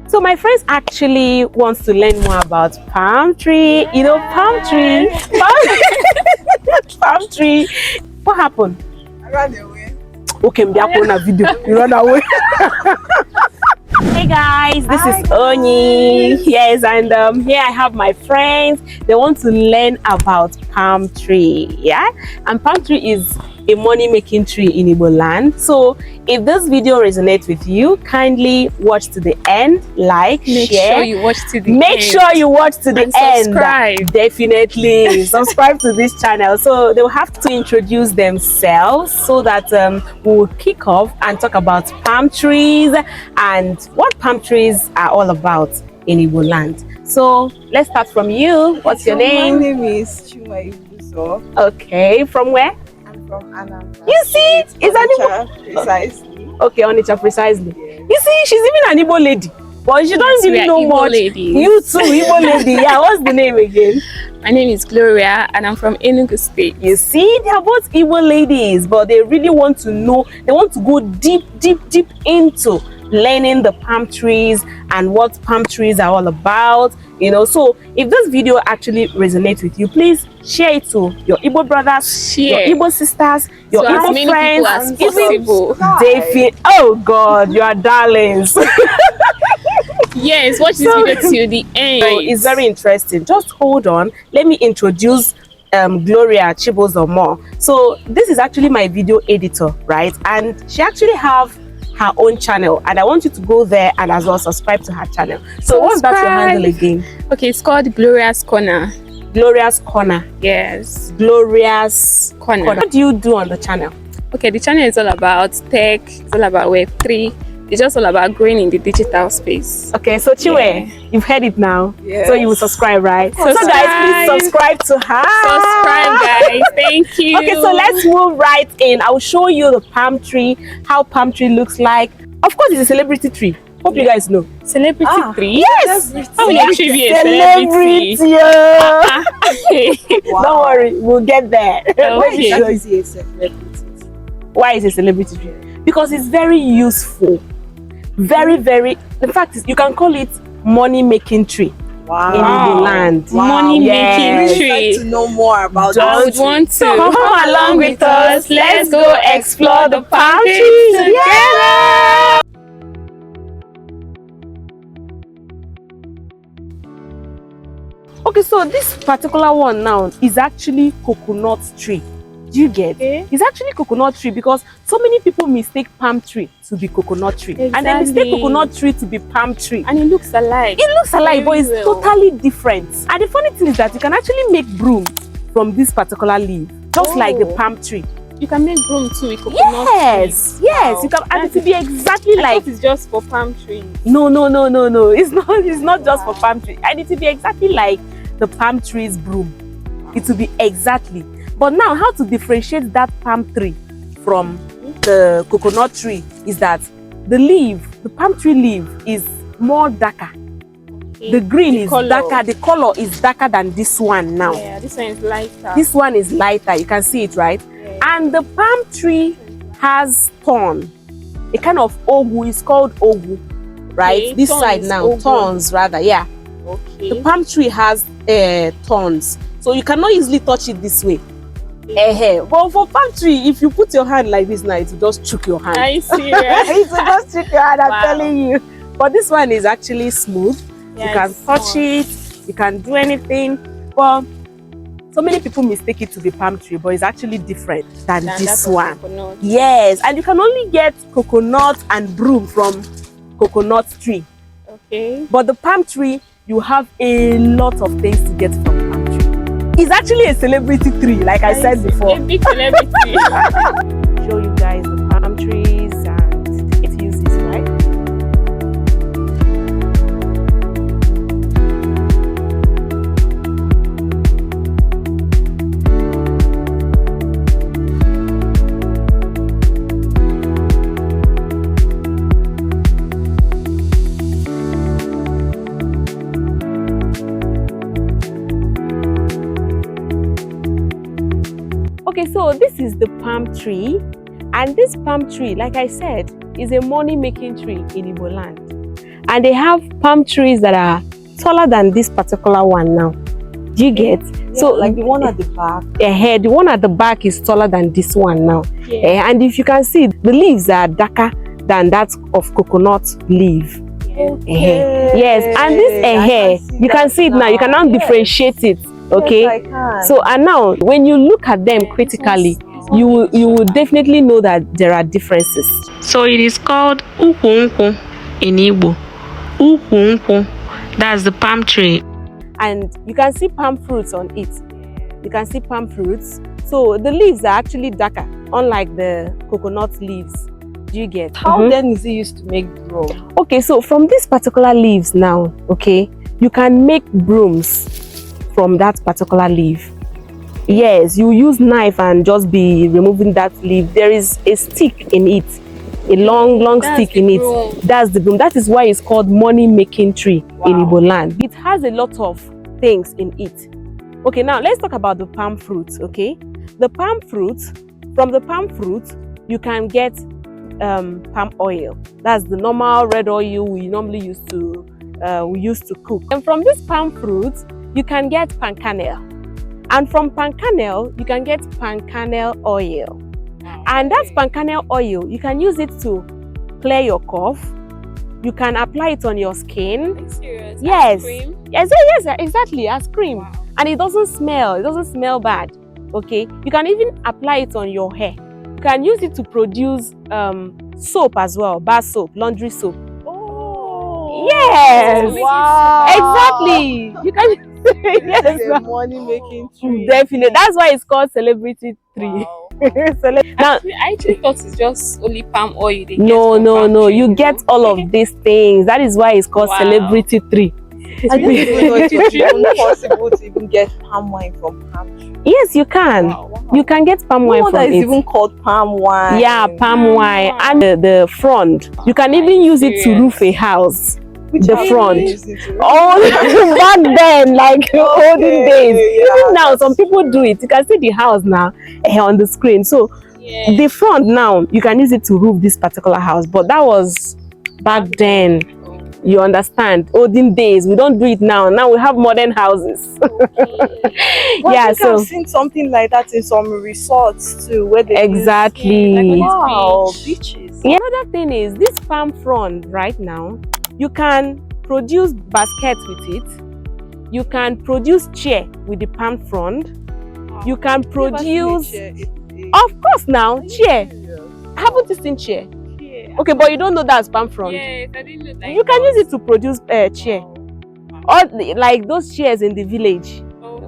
So my friends actually wants to learn more about palm tree. You know, palm tree. Palm tree. What happened? I ran away. Okay, I'm on a video. You run away. Hey guys, this is Oni. Yes, and here I have my friends. They want to learn about palm tree. Yeah, and palm tree is a money-making tree in Igbo land. So if this video resonates with you, kindly watch to the end, like, Make share. sure you watch to the Make end. sure you watch to the And end. subscribe. Definitely subscribe to this channel. So they will have to introduce themselves so that we'll kick off and talk about palm trees and what palm trees are all about in Igbo land. So let's start from you. What's your name? My name is Chuma Ibuso. Okay, from where? I'm from Anambra. You see, it's an Onitsha, precisely. Okay, Onitsha precisely. You see, she's even an Igbo lady, but she don't We even are know Igbo much. ladies. You too, Igbo lady. Yeah, what's the name again? My name is Gloria and I'm from Enugu State. You see, they are both Igbo ladies, but they really want to know. They want to go deep into learning the palm trees and what palm trees are all about. You know, so if this video actually resonates with you, please share it to your Igbo brothers, Share. your Igbo sisters, your So as Igbo many friends, people as possible. they feel, oh God, you are darlings. Yes, watch this So- video till the end. So it's very interesting. Just hold on. Let me introduce Gloria Chibozomo. So this is actually my video editor, right? And she actually have her own channel, and I want you to go there and as well subscribe to her channel. So what's that your handle again? Okay, it's called Gloria's Corner. Gloria's Corner. Yes, Gloria's Corner. What do you do on the channel? Okay, the channel is all about tech, it's all about Web3. It's just all about growing in the digital space. Okay, so Chiwe, Yeah. you've heard it now. Yes. So you will subscribe, right? So Subscribe. guys, please subscribe to her. Subscribe, guys. Thank you. Okay, so let's move right in. I'll show you the palm tree, how palm tree looks like. Of course, it's a celebrity tree. Hope you guys know. Celebrity tree? Yes! How will you tree be a celebrity? Yeah. Okay. Wow. Don't worry, we'll get there. Okay. That is a celebrity. Why is it a celebrity tree? Because it's very useful. Very, in fact, you can call it money-making tree Wow. in Igbo land. Money Yes. making I'd tree. like to know more about I would that. want to. Come along with us. Let's go explore the palm trees together. Okay, so this particular one now is actually coconut tree. Do you get? Okay. It's actually coconut tree because so many people mistake palm tree to be coconut tree. And they mistake Exactly. coconut tree to be palm tree. And it looks alike. It looks alike, but it's Very well. totally different. And the funny thing is that you can actually make broom from this particular leaf, just like the Oh. palm tree. You can make broom too with coconut Yes, trees. yes, Wow. you can, and it That's- will be exactly I like. thought it's just for palm trees. No. It's not. It's not just for palm tree, and it will be exactly like the palm tree's broom. It will be exactly. But now, how to differentiate that palm tree from the coconut tree is that the leaf, the palm tree leaf, is more darker. Okay. The green is colour. darker. The color is darker than this one now. Yeah, this one is lighter. This one is lighter. You can see it, right? Yeah. And the palm tree has thorn, a kind of ogu. It's called ogu, right? Okay, This thorn side is now, ogu. thorns rather. Yeah, Okay. the palm tree has thorns, so you cannot easily touch it this way. But for palm tree, if you put your hand like this now, it will just choke your hand. Are you serious? It will just choke your hand. I'm Wow. telling you. But this one is actually smooth. Yeah, You can it's touch small. it. You can do anything. Well, so many people mistake it to be palm tree, but it's actually different than Than this that of one. coconut. Yes, and you can only get coconut and broom from coconut tree. Okay. But the palm tree, you have a lot of things to get from palm tree. It's actually a celebrity tree, like I said before. A big celebrity. Show you guys the palm trees and its uses, right? Okay, so this is the palm tree, and this palm tree, like I said, is a money-making tree in Igbo land. And they have palm trees that are taller than this particular one now. Do you get? Yeah, So like the one at the back. the one at the back is taller than this one now. Yeah. And if you can see, the leaves are darker than that of coconut leaf. Yes, and this you can see it now. You can now differentiate it. Okay. Yes, I can. So and now when you look at them critically, you will definitely know that there are differences. So it is called ukwu in Igbo. Ukwu, that's the palm tree. And you can see palm fruits on it. You can see palm fruits. So the leaves are actually darker, unlike the coconut leaves. Do you get? How then is it used to make broom? Okay, so from these particular leaves now, okay, you can make brooms from that particular leaf. Yes, you use knife and just be removing that leaf. There is a stick in it, a long stick in it. That's the broom. That is why it's called money making tree in Igbo land. It has a lot of things in it. Okay, now let's talk about the palm fruit. Okay, the palm fruit, from the palm fruit you can get palm oil. That's the normal red oil we normally use to cook. And from this palm fruit you can get palm kernel, and from palm kernel you can get palm kernel oil. And that palm kernel oil, you can use it to clear your cough. You can apply it on your skin. Are you serious? Yes. As cream? Yes, exactly, as cream. Wow. And it doesn't smell bad. Okay, you can even apply it on your hair. You can use it to produce soap as well, bar soap, laundry soap. Oh. Yes. Wow. Exactly. You can. Yes. It's a money making tree. Definitely. That's why it's called celebrity tree. Wow. Now, I actually thought it's just only palm oil. They no, get from palm tree, you get all of these things. That is why it's called Wow. celebrity tree. I didn't even know it was even possible to even get palm wine from palm tree. Yes, you can. Wow. You can get palm wine No, from that is it. even called palm wine. Yeah, palm wine. wine. And the frond. You can even use it to roof a house. The house front. is it to- Oh, back then, like olden days. yeah, Even now, some people do it. You can see the house now on the screen. So Yeah. the front now, you can use it to roof this particular house. But that was back then. You understand? Olden days. We don't do it now. Now we have modern houses. But Yeah, I think so I've seen something like that in some resorts too, where they exactly. Yeah, like wow, beach. beaches. Yeah, another thing is this palm frond right now, you can produce baskets with it. You can produce chair with the palm frond. You can produce, of course, now chair. Haven't you seen chair? Yeah. Okay, but you don't know that's palm frond. Yes, I didn't know that. You can use it to produce chair. Or like those chairs in the village.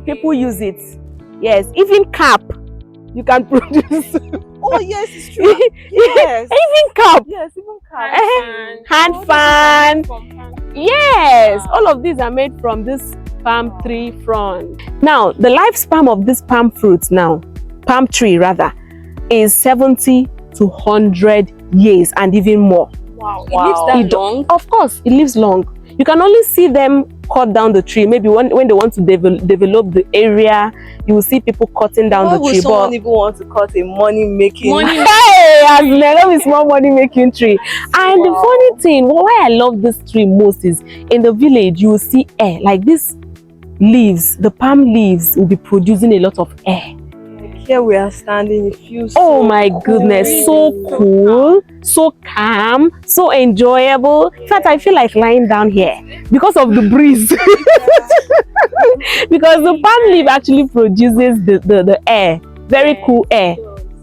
People use it. Yes, even cap. You can produce. Oh yes, it's true. Yes. Even cap. Yes, even Hand fan. Yes, all of these are made from this palm tree frond. Now, the lifespan of this palm fruit now, palm tree rather, is 70 to 100 years and even more. Wow. It Wow. lives that long? Of course, it lives long. You can only see them cut down the tree. Maybe when they want to develop the area, you will see people cutting down Why the would tree. someone even want to cut a money making? Hey, as love is small money making tree. And the funny thing, why I love this tree most is in the village you will see air like this. Leaves, the palm leaves will be producing a lot of air. Here we are standing, it feels Oh so my cool. goodness, so cool, so calm, so enjoyable. In fact, I feel like lying down here because of the breeze. Because the palm leaf actually produces the air, very cool air.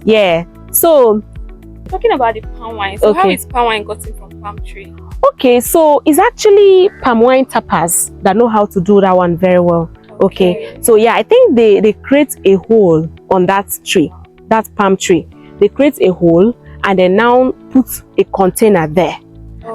Yeah. So Talking about the palm wine, so how Okay. is palm wine gotten from palm tree? okay, so it's actually palm wine tappers that know how to do that one very well. Okay, so yeah, I think they create a hole on that tree, that palm tree. They create a hole and then now put a container there.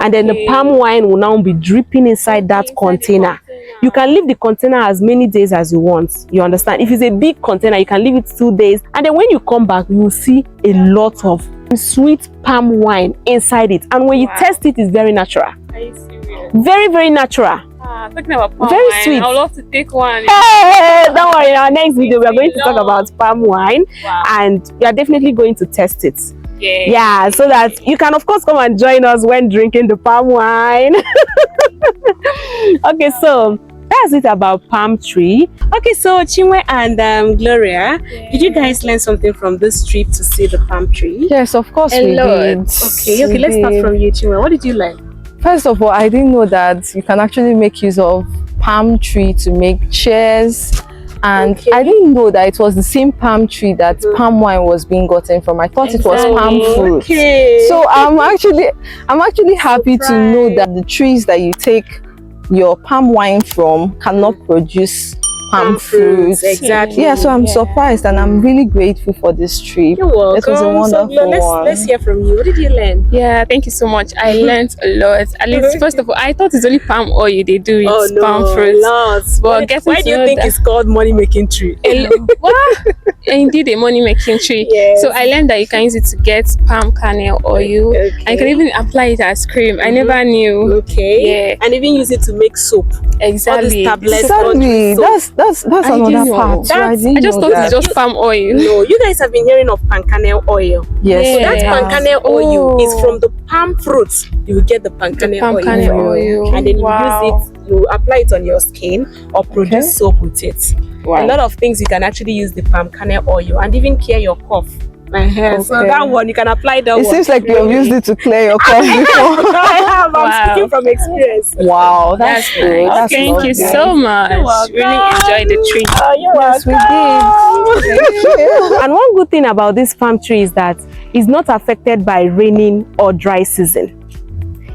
And then the palm wine will now be dripping inside that container. You can leave the container as many days as you want. You understand? If it's a big container, you can leave it 2 days. And then when you come back, you will see a lot of sweet palm wine inside it. And when you test it, it's very natural. Are you serious? Very, very natural. Talking about palm Very wine, sweet. I would love to take one. Hey, don't worry, in our next video, we are going to talk about palm wine. Wow. And we are definitely going to test it. Yeah, so that you can of course come and join us when drinking the palm wine. Okay, so that's it about palm tree. Okay, so Chinwe and Gloria, did you guys learn something from this trip to see the palm tree? Yes, of course A we lot. did. Okay, let's start from you, Chinwe. What did you learn? First of all, I didn't know that you can actually make use of palm tree to make chairs. And I didn't know that it was the same palm tree that palm wine was being gotten from. I thought it was palm fruit. Okay. So I'm actually happy to know that the trees that you take your palm wine from cannot produce palm fruits. Exactly. Yeah, so I'm surprised and I'm really grateful for this trip. You're welcome. It was a wonderful one. Let's hear from you. What did you learn? Yeah, thank you so much. I learned a lot. At least, first of all, I thought it's only palm oil they do with palm fruits. Lots. But Why do you think it's called money making tree? What? Indeed, a money making tree. Yes. So I learned that you can use it to get palm kernel oil. Okay. I can even apply it as cream. I never knew. Okay. Yeah. And even use it to make soap. Exactly. All these tablets. Exactly. Soap. That's I didn't another know. part. I just thought it's just palm oil. No, you guys have been hearing of palm kernel oil. Yes. So that Yeah. palm kernel oil Oh. is from the palm fruits. You will get the palm kernel Palm oil. kernel from. oil. And then you Wow. use it, you apply it on your skin or produce soap with it. Wow. A lot of things you can actually use the palm kernel oil and even cure your cough. So Okay. that one you can apply that It one. seems like you've used it to clear your cough before. I have. I'm Wow. speaking from experience. Wow, That's good. nice. That's Thank you lovely. so much. You're Really enjoyed the trip. Oh, you're Yes, we welcome. did. Thank you. And one good thing about this palm tree is that it's not affected by raining or dry season.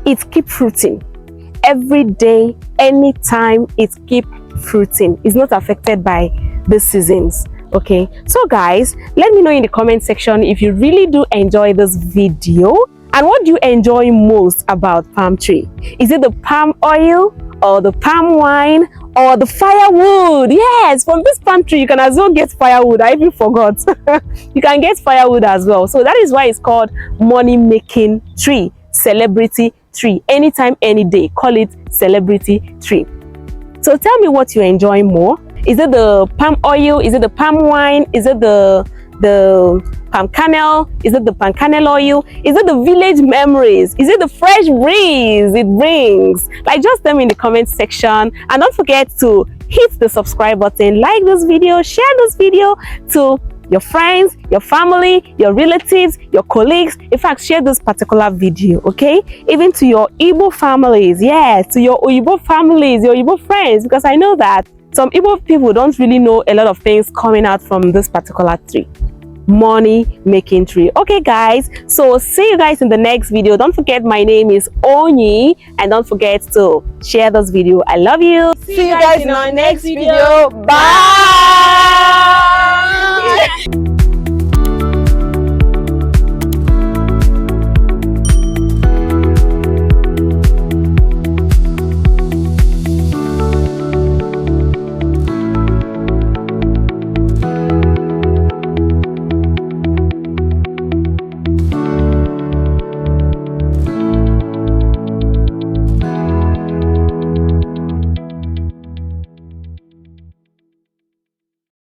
It keeps fruiting every day, anytime. It keeps fruiting. It's not affected by the seasons. Okay, so guys, let me know in the comment section if you really do enjoy this video and what do you enjoy most about palm tree. Is it the palm oil or the palm wine or the firewood? Yes, from this palm tree you can as well get firewood. I even forgot. You can get firewood as well. So that is why it's called money making tree, celebrity tree. Anytime, any day, call it celebrity tree. So tell me what you enjoy more. Is it the palm oil? Is it the palm wine? Is it the palm kernel? Is it the palm kernel oil? Is it the village memories? Is it the fresh breeze it brings? Like, just tell me in the comment section. And don't forget to hit the subscribe button, like this video, share this video to your friends, your family, your relatives, your colleagues. In fact, share this particular video, okay? Even to your Igbo families. Yes, to your Igbo families, your Igbo friends, because I know that some Igbo people don't really know a lot of things coming out from this particular tree. Money making tree. Okay guys, so see you guys in the next video. Don't forget my name is Onyi and don't forget to share this video. I love you. See you guys in our next video. Bye.